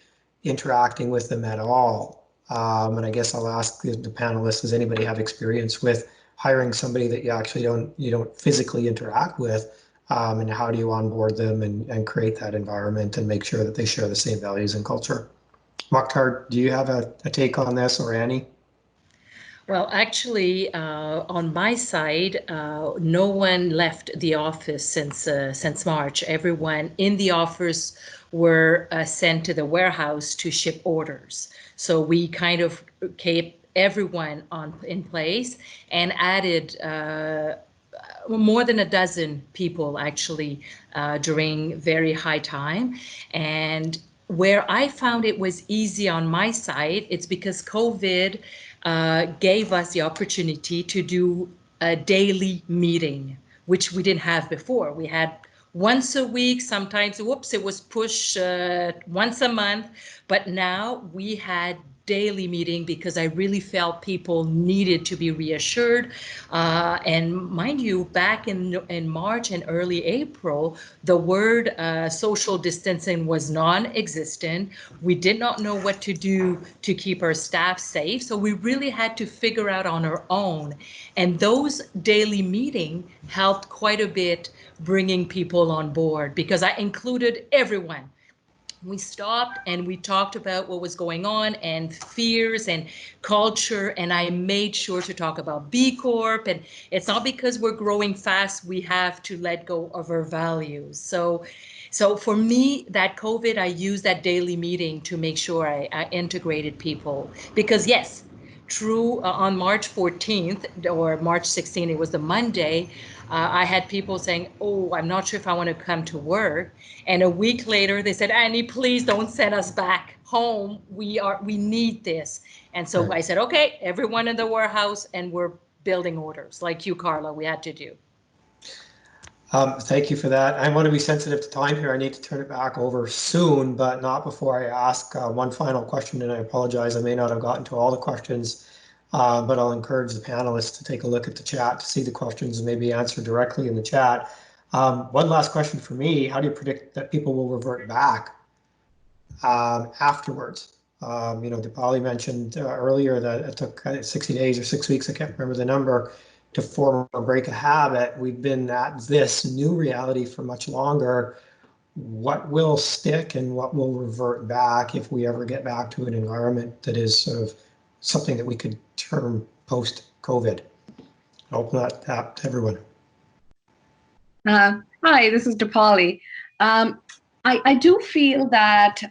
interacting with them at all? And I guess I'll ask the panelists, does anybody have experience with hiring somebody that you don't physically interact with? And how do you onboard them and create that environment and make sure that they share the same values and culture? Mukhtar, do you have a take on this, or Annie? Well, actually, on my side, no one left the office since March. Everyone in the office were sent to the warehouse to ship orders. So we kind of kept everyone in place and added more than a dozen people actually during very high time. And where I found it was easy on my side, it's because COVID gave us the opportunity to do a daily meeting, which we didn't have before. We had once a week, sometimes, whoops, it was pushed once a month, but now we had daily meeting because I really felt people needed to be reassured. And mind you, back in March and early April, the word social distancing was non-existent. We did not know what to do to keep our staff safe. So we really had to figure out on our own. And those daily meetings helped quite a bit bringing people on board because I included everyone. We stopped and we talked about what was going on and fears and culture, and I made sure to talk about B Corp. And it's not because we're growing fast we have to let go of our values. So for me, that COVID, I used that daily meeting to make sure I integrated people. Because yes, true, on March 14th or March 16th, it was the Monday, I had people saying, oh, I'm not sure if I want to come to work. And a week later, they said, Annie, please don't send us back home. We need this. And so I said, okay, everyone in the warehouse, and we're building orders like you, Carla, we had to do. Thank you for that. I want to be sensitive to time here. I need to turn it back over soon, but not before I ask one final question. And I apologize, I may not have gotten to all the questions, but I'll encourage the panelists to take a look at the chat to see the questions and maybe answer directly in the chat. One last question for me: how do you predict that people will revert back afterwards? Dipali mentioned earlier that it took 60 days or 6 weeks, I can't remember the number, to form or break a habit. We've been at this new reality for much longer. What will stick and what will revert back if we ever get back to an environment that is sort of something that we could term post-COVID? I'll open that up to everyone. Hi, this is Dipali. I do feel that,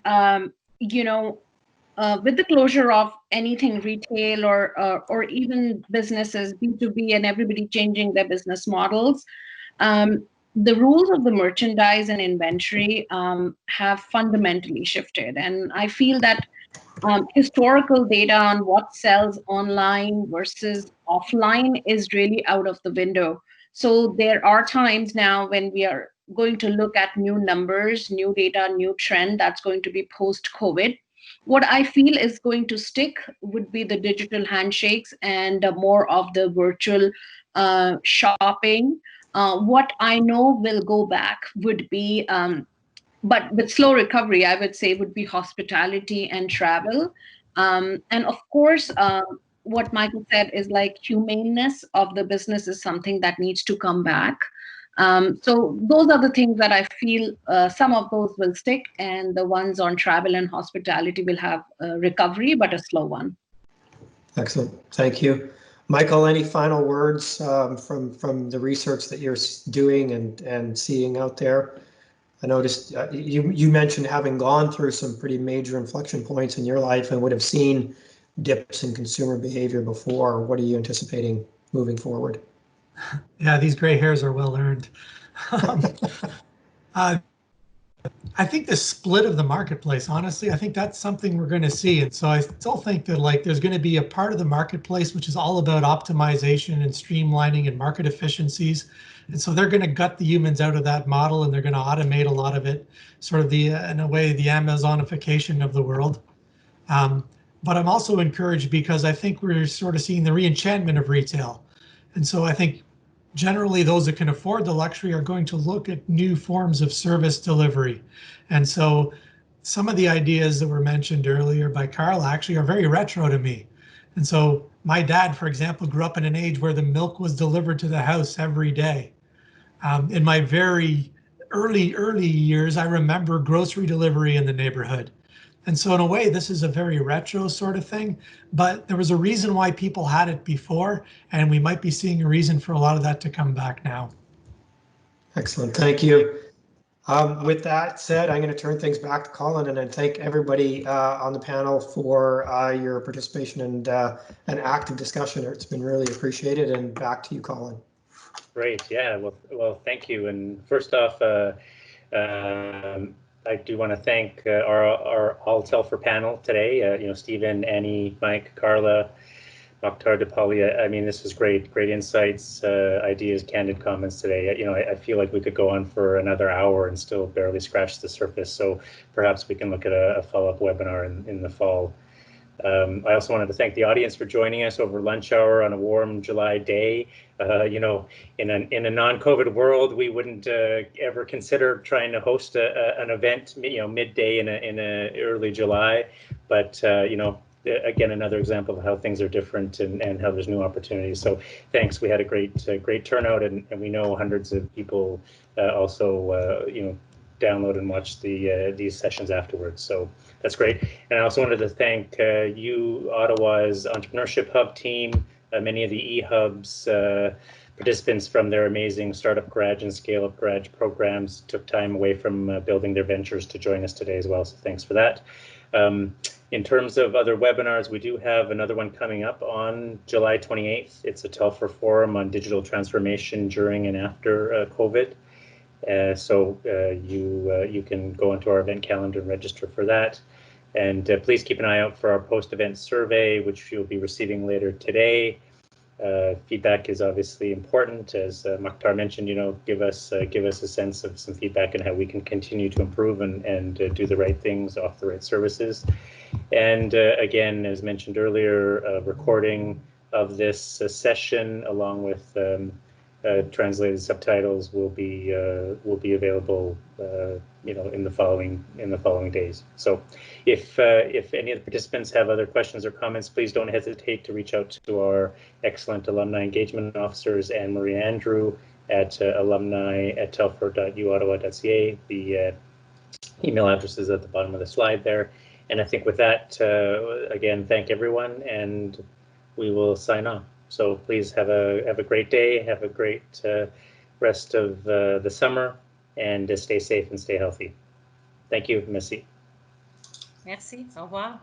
with the closure of anything retail or even businesses, B2B, and everybody changing their business models, the rules of the merchandise and inventory have fundamentally shifted. And I feel that historical data on what sells online versus offline is really out of the window. So there are times now when we are going to look at new numbers, new data, new trend that's going to be post-COVID. What I feel is going to stick would be the digital handshakes and more of the virtual shopping. What I know will go back would be, but with slow recovery, I would say, would be hospitality and travel. And of course, what Michael said is like humaneness of the business is something that needs to come back. So those are the things that I feel some of those will stick, and the ones on travel and hospitality will have recovery, but a slow one. Excellent, thank you. Michael, any final words from the research that you're doing and seeing out there? I noticed you mentioned having gone through some pretty major inflection points in your life and would have seen dips in consumer behavior before. What are you anticipating moving forward? Yeah, these gray hairs are well earned. I think the split of the marketplace, honestly, I think that's something we're going to see. And so I still think that there's going to be a part of the marketplace which is all about optimization and streamlining and market efficiencies. And so they're going to gut the humans out of that model, and they're going to automate a lot of it, sort of the, in a way, the Amazonification of the world. But I'm also encouraged because I think we're sort of seeing the re-enchantment of retail. And so I think generally those that can afford the luxury are going to look at new forms of service delivery. And so some of the ideas that were mentioned earlier by Carla actually are very retro to me. And so my dad, for example, grew up in an age where the milk was delivered to the house every day. In my very early years, I remember grocery delivery in the neighborhood. And so in a way, this is a very retro sort of thing, but there was a reason why people had it before, and we might be seeing a reason for a lot of that to come back now. Excellent, thank you. With that said, I'm going to turn things back to Colin, and I thank everybody on the panel for your participation and an active discussion. It's been really appreciated, and back to you, Colin. Great, yeah, well, thank you. And first off, I do want to thank our all Telfer panel today. You know, Stephen, Annie, Mike, Carla, Mokhtar, Dipali. I mean, this was great insights, ideas, candid comments today. You know, I feel like we could go on for another hour and still barely scratch the surface. So perhaps we can look at a follow-up webinar in the fall. I also wanted to thank the audience for joining us over lunch hour on a warm July day. You know, in a non-COVID world, we wouldn't ever consider trying to host an event, you know, midday in a early July. But you know, again, another example of how things are different and how there's new opportunities. So thanks. We had a great turnout, and we know hundreds of people also you know, download and watch these sessions afterwards. So that's great. And I also wanted to thank uOttawa's Entrepreneurship Hub team, many of the eHubs participants from their amazing Startup Garage and Scale Up Garage programs took time away from building their ventures to join us today as well. So thanks for that. In terms of other webinars, we do have another one coming up on July 28th. It's a Telfer Forum on digital transformation during and after COVID. So you can go into our event calendar and register for that. And please keep an eye out for our post-event survey, which you'll be receiving later today. Feedback is obviously important, as Mokhtar mentioned. You know, give us a sense of some feedback on how we can continue to improve and do the right things, offer the right services. And again, as mentioned earlier, recording of this session along with translated subtitles will be available, you know, in the following days. So, if any of the participants have other questions or comments, please don't hesitate to reach out to our excellent alumni engagement officers, Anne Marie Andrew at alumni@telfer.uottawa.ca. The email address is at the bottom of the slide there. And I think with that, again, thank everyone, and we will sign off. So please have a great day, have a great rest of the summer, and stay safe and stay healthy. Thank you, Missy. Merci. Au revoir.